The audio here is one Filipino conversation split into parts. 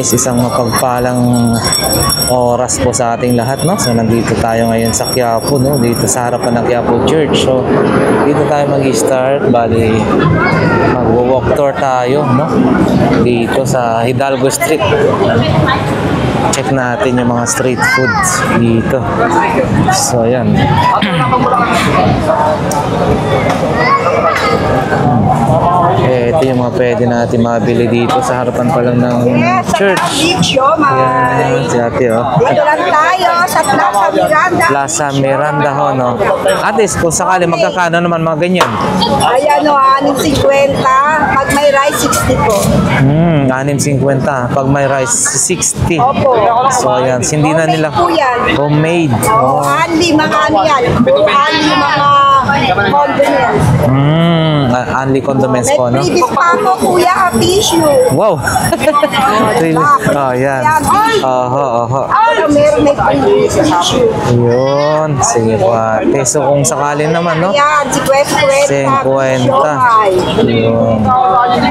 guys, isang mapagpalang oras po sa ating lahat, no? So nandito tayo ngayon sa Quiapo, no? Dito sa harapan ng Quiapo Church. So dito tayo mag-start, bali mag-walk tour tayo, no? Dito sa Hidalgo Street. Check natin yung mga street foods dito. So ayan. Ito yung mga pwede natin mabili dito sa harapan pa lang ng church. Yan, si ate, oh. Dito lang tayo sa Plaza Miranda. Plaza Miranda, ho, no? Atis, kung sakali, magkakano naman mga ganyan? Ayan o, 6.50. Pag may rice, 60 po. 6.50. Pag may rice, 60. Opo. So, ayan. Hindi na nila. Homemade. Oo, only mga ano yan. Only mga condiments. Only condiments May po, no? previous pa ako, kuya, tissue. Wow! Oh, yan. Oho. Meron may previous tissue. Yun. Sige po, ate. So, kung sakali naman, no? Ayan, 50. 50. Yun.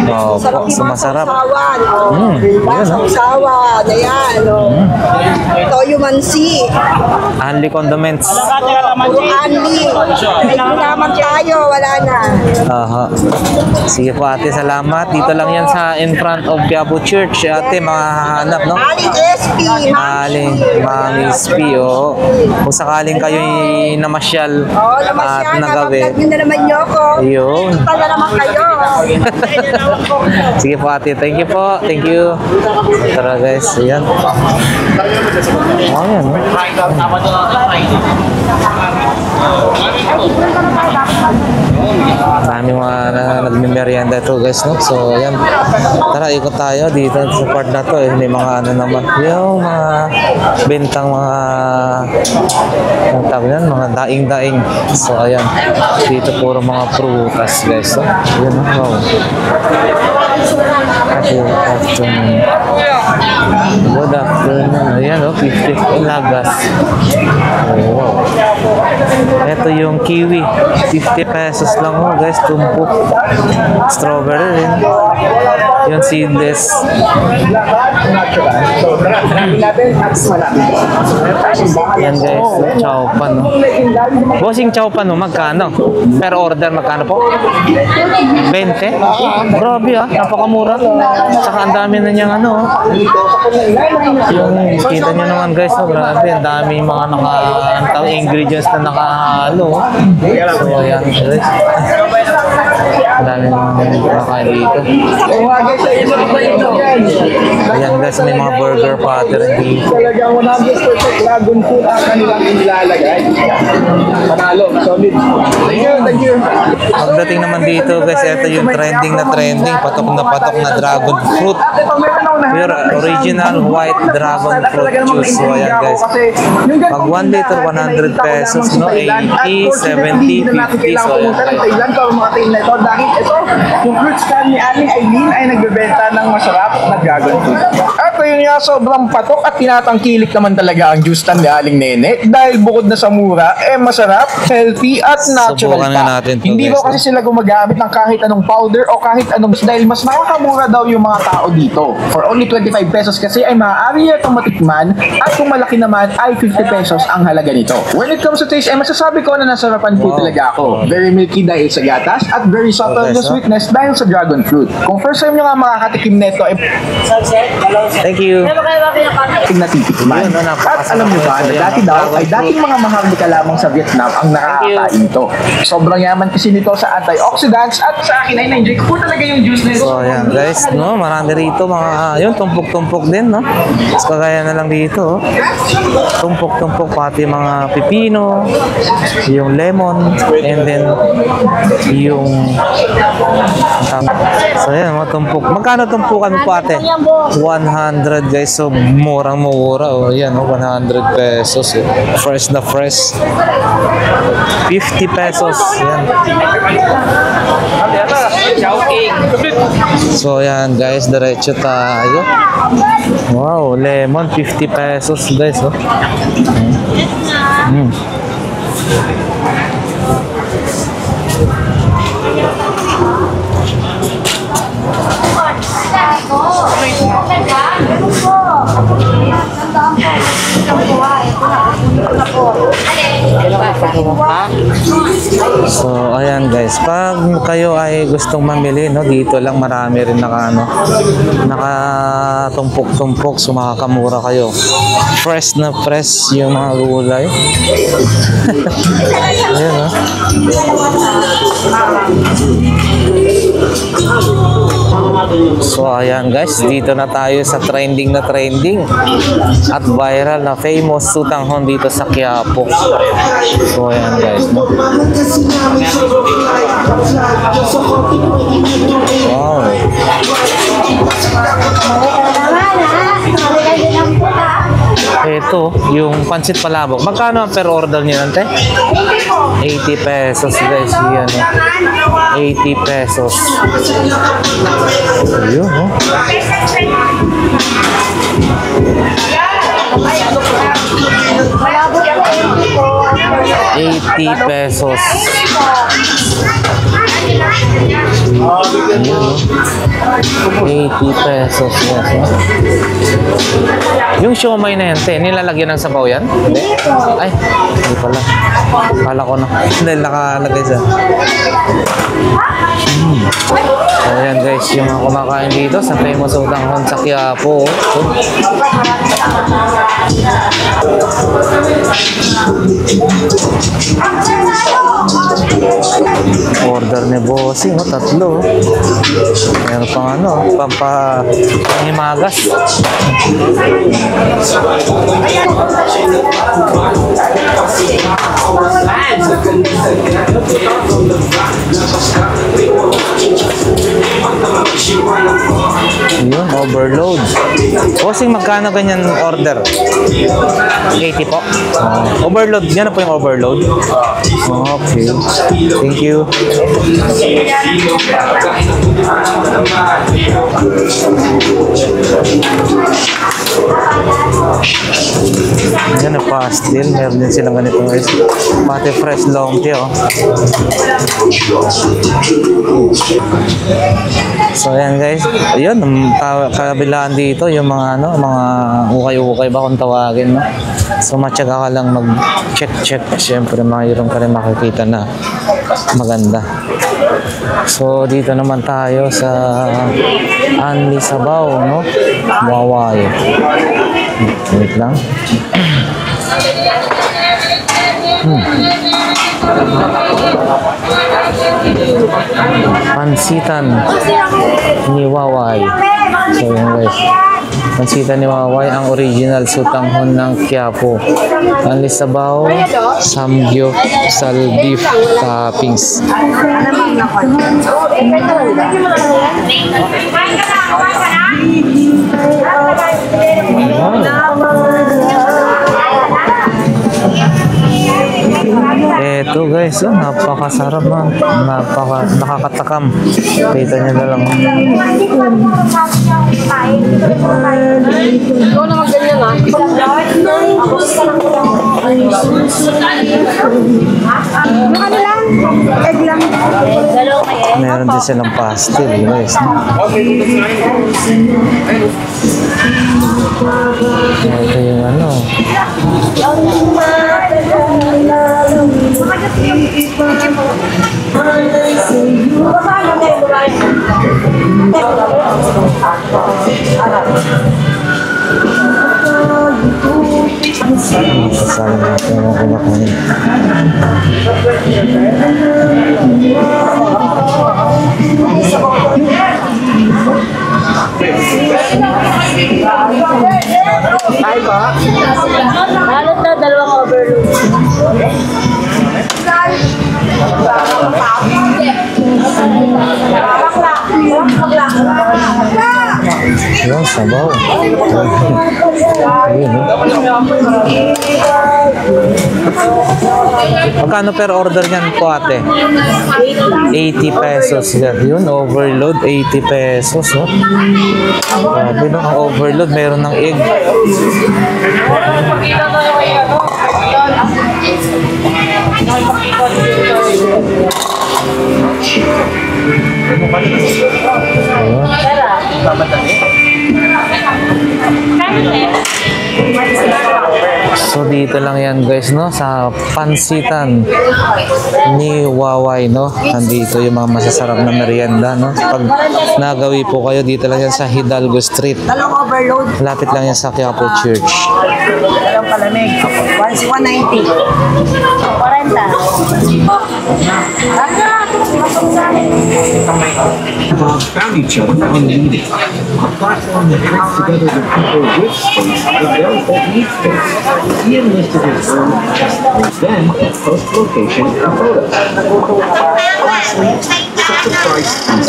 Opo. So, masarap. Yun, sawan. Ayan, toyo mansi. Only condiments. Puro only. May gulaman tayo, wala na. Aha. Sige po, ate. Salamat. Dito lang yan sa in front of Quiapo Church. Ate, makahanap, no? Aling SP. Aling SP, oh. Kung sakaling kayo namasyal at nagabi. Napapagdag nyo na naman nyo ko. Ayun. Punta na naman kayo. Sige po, ate. Thank you po. Thank you. Tara, guys. Ayan. Oh, yan. Maraming mga nagmimerienda ito, guys, no? So, ayan. Tara, ikot tayo dito sa part na to. May mga ano naman. Yung mga bentang mga ang tawag yan, mga daing-daing. So, ayan. Dito puro mga prutas, guys. So, ayan, wow. Good afternoon. Ayan, 50 lagas. Oh, wow. Ito yung kiwi. 50 pesos lang, guys. Tumpok. Strawberry rin. Yung seedless. Yan, guys. Chow pan, no? Bossing chow pan, no? Magkano? Per order, magkano po? 20? Grabe, ah. Napakamura. Saka ang dami na niyang ano. Yung kita nyo naman, guys. So, grabe. Ang dami mga ingredients na nakahalo. So, ayan, guys. Ang dami nakakain dito. Ayan, guys. May mga burger pattern dito. Talagang 100% dragon fruit ang kanilang inilalagay. Panalo, solid. Thank you. Pagdating naman dito, guys, ito yung trending na patok na dragon fruit. Pure original white dragon fruit juice. So, ayan, guys. Pag 1 liter, 100 pesos, no? 80, 70, 50. So, ayan, guys. Dahil ito, yung fruit stand ni Aling Aileen ay nagbebenta ng masarap na dragon fruit. At yun nga, sobrang patok at tinatangkilik naman talaga ang juice stand ni Aling Nene dahil bukod na sa mura, masarap, healthy at natural pa. Hindi ba kasi sila gumagamit ng kahit anong powder o kahit anong dahil mas makakamura daw yung mga tao dito. For only 25 pesos kasi ay maaari itong matikman at kung malaki naman ay 50 pesos ang halaga nito. When it comes to taste, ay masasabi ko na nasarapan po talaga ako. Very milky dahil sa gatas at very subtle na sweetness dahil sa dragon fruit. Kung first time nyo nga makakatikim nito ay Thank you. natitikiman. At alam nyo ba na dati daw ay dating mga maharlika lamang sa Vietnam ang nakakakain ito. Sobrang yaman kasi nito sa antioxidants at sa akin ay na-enjoy ko po talaga yung juice nito. So, ayan, guys, no? Marami rito mga, yun, tumpok-tumpok din, no? So, kagaya na lang dito, tumpok-tumpok pati mga pipino, yung lemon, and then yung so, ayan, mga tumpok. Magkano tumpukan mo po, ate? 100, guys. So, murang-mura. Oh, ayan, 100 pesos. Fresh na fresh. 50 pesos. Ayan. So, ayan, guys. Diretso tayo. Wow, lemon. 50 pesos, guys. Oh. So, ayan guys. Pag kayo ay gustong mamili, no, dito lang marami rin nakatumpok-tumpok. So, makakamura kayo. Fresh na fresh yung mga gulay. Ayan, no? So, ayan guys. Dito na tayo sa trending at viral na famous Sutanghon dito sa Quiapo. So, ayan guys. No? Wow. Ito, yung pansit palabok. Magkano ang per order niyo nante? 80 pesos guys. Yan, no? 80 pesos. Ayun, no? 80 pesos. Ayun, no? 80 pesos. Yes, no? Yung siomay na yan, nilalagyan ng sabaw yan? Hindi? Ay, hindi pala. Kala ko na. Dahil nakalagay sa... So, ayan guys, yung mga kumakain dito sa famous Sutanghon sa Quiapo. Order ni Bossing, no? 3. Meron pang ano, panghimagas. Yun, overload. Bossing, magkano ganyan order? 80 po. Overload, yan po yung overload. Okay. Thank you. Yan na pastil. Meron din silang ganito guys. Pati fresh long tea, oh. So ayan guys. Ayun, kabilaan dito yung mga ano, mga ukay-ukay ba kung tawagin, no? So matyaga ka lang mag-check. Siyempre mayroon ka rin makikita na maganda. So dito naman tayo sa Anli Sabaw, no? Waway. Wait lang. Pansitan ni Waway. So yun guys. Pansitan ni Waway, ang original Sutanghon ng Quiapo. Anli Sabaw, samgyup, beef toppings. Eto guys, oh, napakasarap man. Nakakatakam. Kita nyo na lang. Ikaw naman ganyan ha. Ano lang? Egg lang. Meron din silang pastil guys. Ito yung ano. Kasama natin ang kumakain. Ay ba? Halos na dalawang overload. Yung sabaw. Ayun, no? Magkano per order niyan po ate? 80 pesos yan. Yun, overload, 80 pesos. Oh. Grabe, no? Ang overload, meron ng egg. So So dito lang yan guys, no, sa pansitan ni Waway, no. Nandito yung mga masasarap na merienda, no. Pag nagawi po kayo, dito lang yan sa Hidalgo Street. Talong overload. Lapit lang yan sa Quiapo Church. Talong palamig. 190. 40. Found each other and needed. A platform that brings together the people with space with those that need space. He enlisted his own then post location and photos. Lastly, set the price and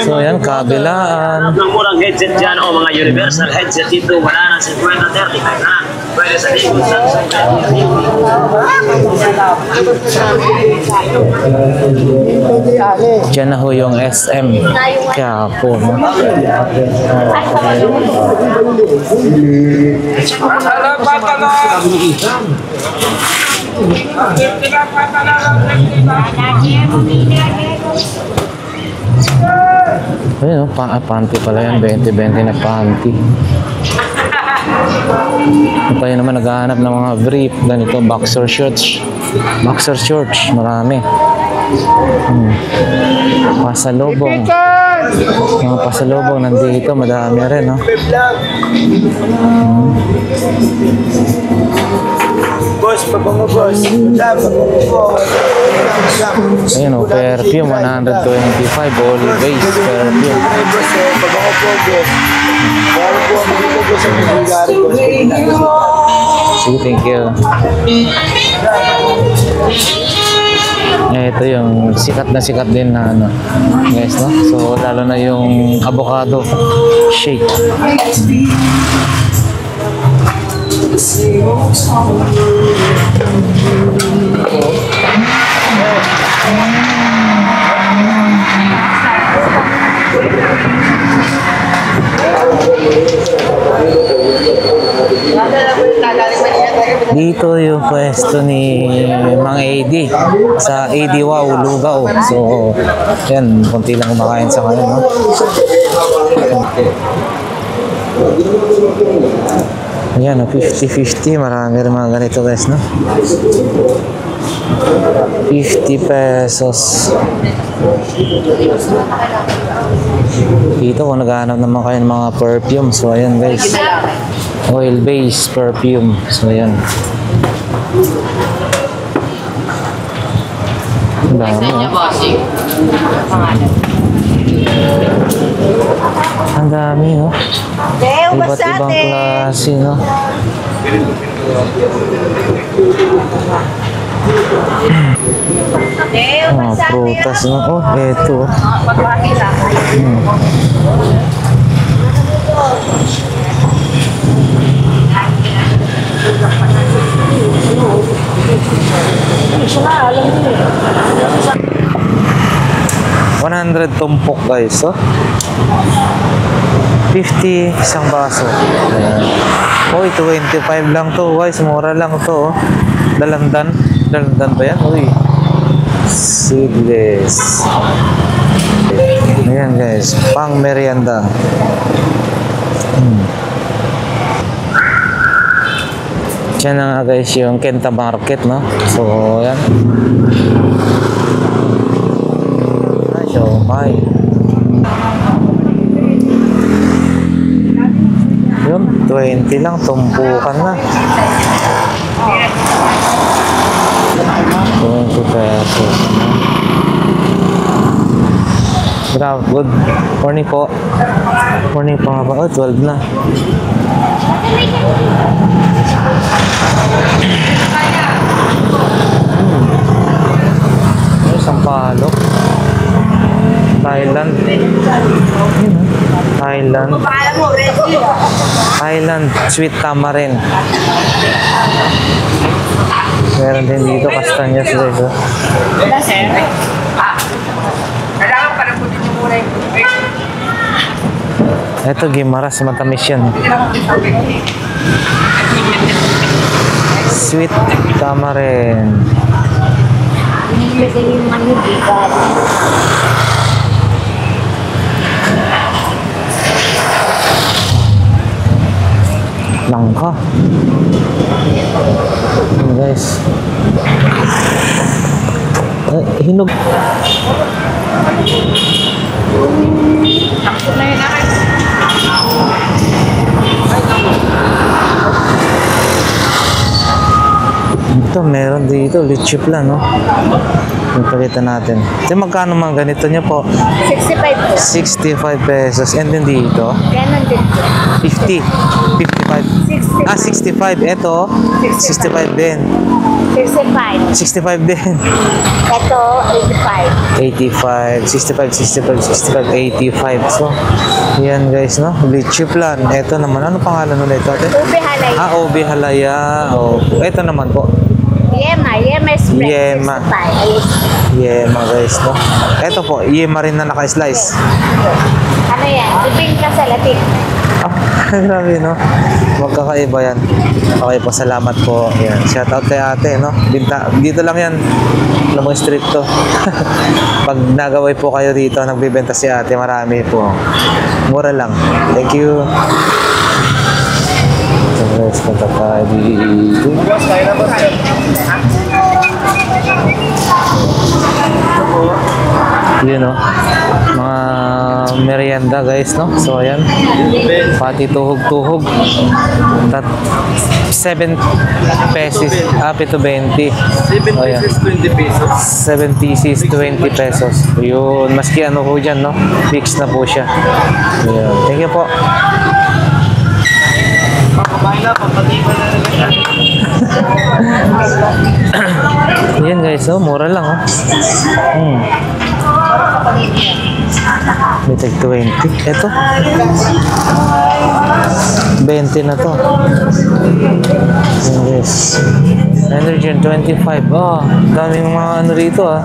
So yan, kabilaan. Ng murang headset dyan o mga universal headset dito, wala na 50-35 na. Pwede sa likod sa Diyan na ho yung SM Quiapo, no. Ayun, panty pala yan, 20-20 na panty. Tayo naman naghahanap ng mga brief, ganito, boxer shorts. Boxer shorts, marami. Pasalubong. Mga pasalubong nandito, madami rin, no? Boss, pabango boss. Ayun, oh, perfume, 125, always perfume. Boss, pabango po boss. Bawal po ang dito boss sa Bulgari boss. Sige, thank you. Ito yung sikat na sikat din na ano, guys, no? So, lalo na yung avocado shake. Dito yung pwesto ni Mang AD sa AD Wow, Lugaw. So, yan, konti lang kumakain sa kanya, no? Ayan, 50-50, marami rin mga ganito guys, no? 50 pesos. Dito kung naghahanap naman kayo ng mga perfume, so ayan guys, oil-based perfume, so ayan. Ang dami, ang dami, no? Iba't ibang klase, no? Mga prutas, no? Oh, eto. $100 tumpok guys, oh. 50 isang baso. Ayan. Uy, 25 lang to guys, mura lang to, oh. Dalandan ba yan? Uy, seedless. Ayan guys, pang merienda. Diyan na nga guys yung Kenta Market, no? So, ayan. Siomay. Yun, 20 lang, tumpukan na. 20 pesos. Good morning po. Morning pa nga ba? Oh, 12 na. Sampalok. Thailand. Thailand sweet tamarind. Meron din dito kastanyas guys. Kailangan palabutin niyo muna yung Ito gimaras, matamis yan. Sweet tamarind. Langka. Ayan, guys. Ay, hinog. Ito, meron dito. Litchi plan, no? Yung pakita natin. Ito, magkano man ganito niya po? 65 po. 65 pesos. And then dito, Ganon din po. 50. 55. 60. Ah, 65. Ito, 65 din. 65. 65 din. Ito, 85. 85, 65, 85. So, yan guys, no? Litchi plan. Ito naman. Ano pangalan ulit ito? Ate? Ube halay. Ah, Obi Halaya. Oh. Ito naman po. Yema spread. Yema. 65. Yema guys, no? Ito po, yema rin na naka-slice. Ano yan? Ibing ka sa latik. Ah, grabe, no? Magkakaiba yan. Okay po, salamat po. Yan. Shout out kay ate, no? Dito lang yan. Lamang street to. Pag nagaway po kayo dito, nagbibenta si ate, marami po. Mura lang. Thank you. So guys, punta tayo dito. Yun, no? Mga merienda guys, no? So ayan, pati tuhog-tuhog 7 pesos, to 20. 7 Oh, yeah. pieces, 20 pesos. 7 pieces, 20 pesos. Yun, maski ano po dyan, no? Fix na po siya. Yun. Thank you po. Yan guys, oh, mura lang, oh. May tag 20. Ito. 20 na to. Yan guys. Energy 25. Oh, daming mga ano rito, ah.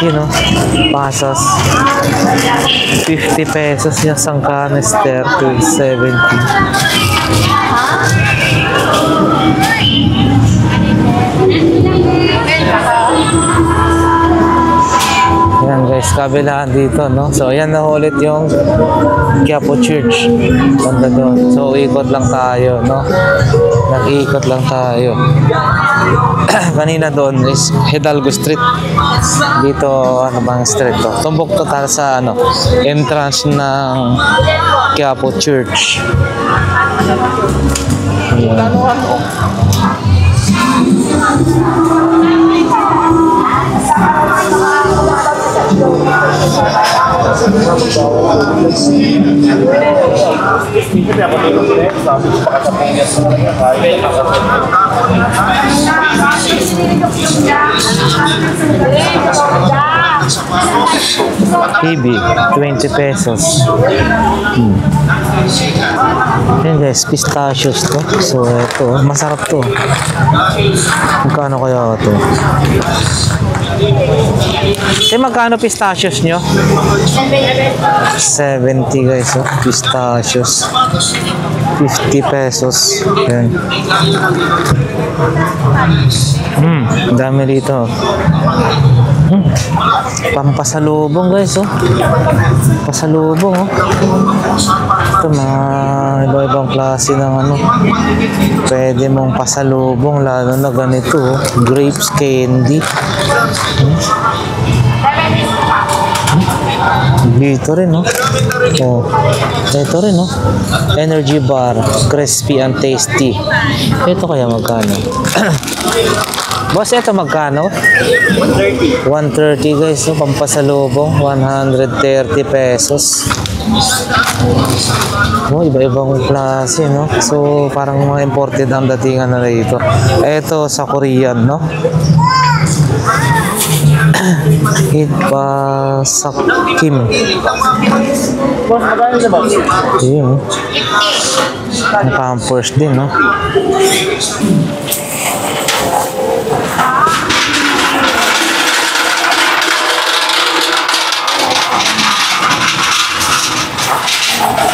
You know, pasas 50 pesos yung isang canister to 70. Ayan guys, kabilaan dito, no? So ayan na ulit yung Quiapo Church. Banda doon. So ikot lang tayo, no? Nag-iikot lang tayo. Kanina doon is Hidalgo Street. Dito, ano bang street to? Tumbok to tayo sa ano, entrance ng Quiapo Church. Ayan. Kibi, 20 pesos. Yan guys, pistachios to. So ito, masarap to. Magkano kaya ito? Magkano pistachios nyo? 70 guys, oh. Pistachios 50 pesos. Yan. Dami dito. Pampasalubong guys, oh. Pasalubong, oh. Ito mga iba-ibang klase ng ano. Pwede mong pasalubong, lalo na ganito, oh. Grapes candy. Dito rin, no? Oh. Ito rin, no? Energy bar, crispy and tasty. Ito kaya magkano? Boss, ito magkano? 130. 130 guys, no? Pampasalubong, 130 pesos. Oh, iba-ibang klase, no? So, parang mga imported ang datingan na dito. Ito sa Korean, no? Ipasakim. Yun. Ang Pampers din, no?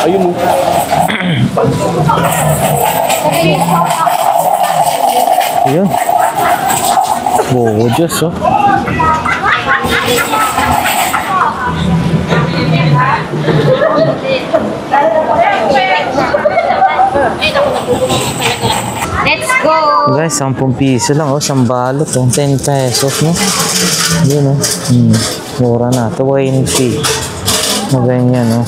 Ayun mo. Yun. Oh, Diyos, oh. Let's go! Guys, 10 piso lang, oh. Isang balot, oh. 10 pesos, no? Yun, oh. Mura na. 20. O, ganyan, oh.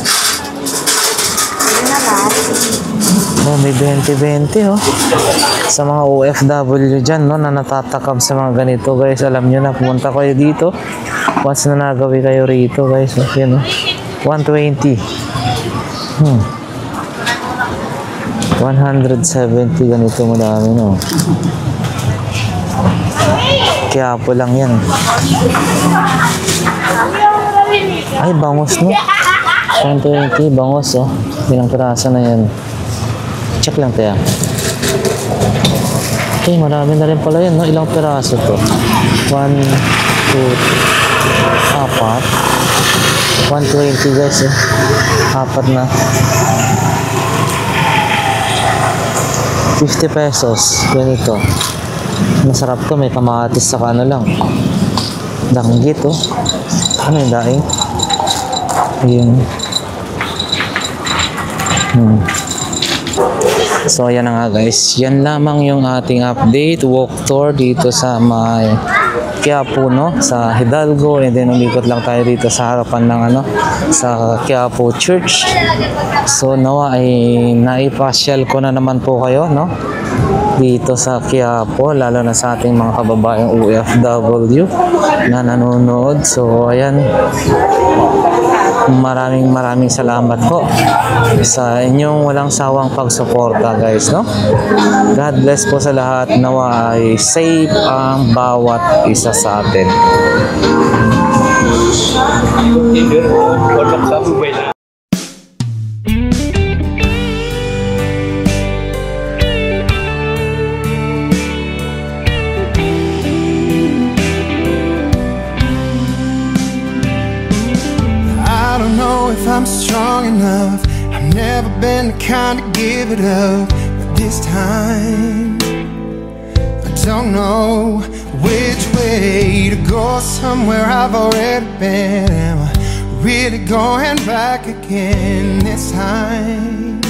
Oh, may 20-20, oh. Sa mga OFW dyan, no, na natatakab sa mga ganito, guys. Alam nyo na, pumunta kayo dito. Once na nagawi kayo rito, guys. Oh, yun, oh. 120. 170, ganito mo dami, no? Kaya po lang yan. Ay, bangos, no? 120, bangos, oh. Bilang piraso na yan. Check lang tayo. Okay, marami na rin pala yan, no? Ilang piraso to? 1, 2, 4. 120, guys, eh. 4 na. 50 pesos. Ganito. Masarap to. May kamatis sa ano lang. Danggit, oh. Ano yung daing? Yung So, yan na nga, guys. Yan lamang yung ating update. Walk tour dito sa may Quiapo, no? Sa Hidalgo. And then, umikot lang tayo dito sa harapan ng ano, sa Quiapo Church. So, nawa ay naipasyal ko na naman po kayo, no? Dito sa Quiapo, lalo na sa ating mga kababaeng OFW na nanonood. So, ayan. Maraming salamat po sa inyong walang sawang pagsuporta, guys, no? God bless po sa lahat. Nawa ay safe ang bawat isa sa atin. I don't know if I'm strong enough. I've never been the kind to give it up, but this time I don't know which way to go. Somewhere I've already been. Am I really going back again this time?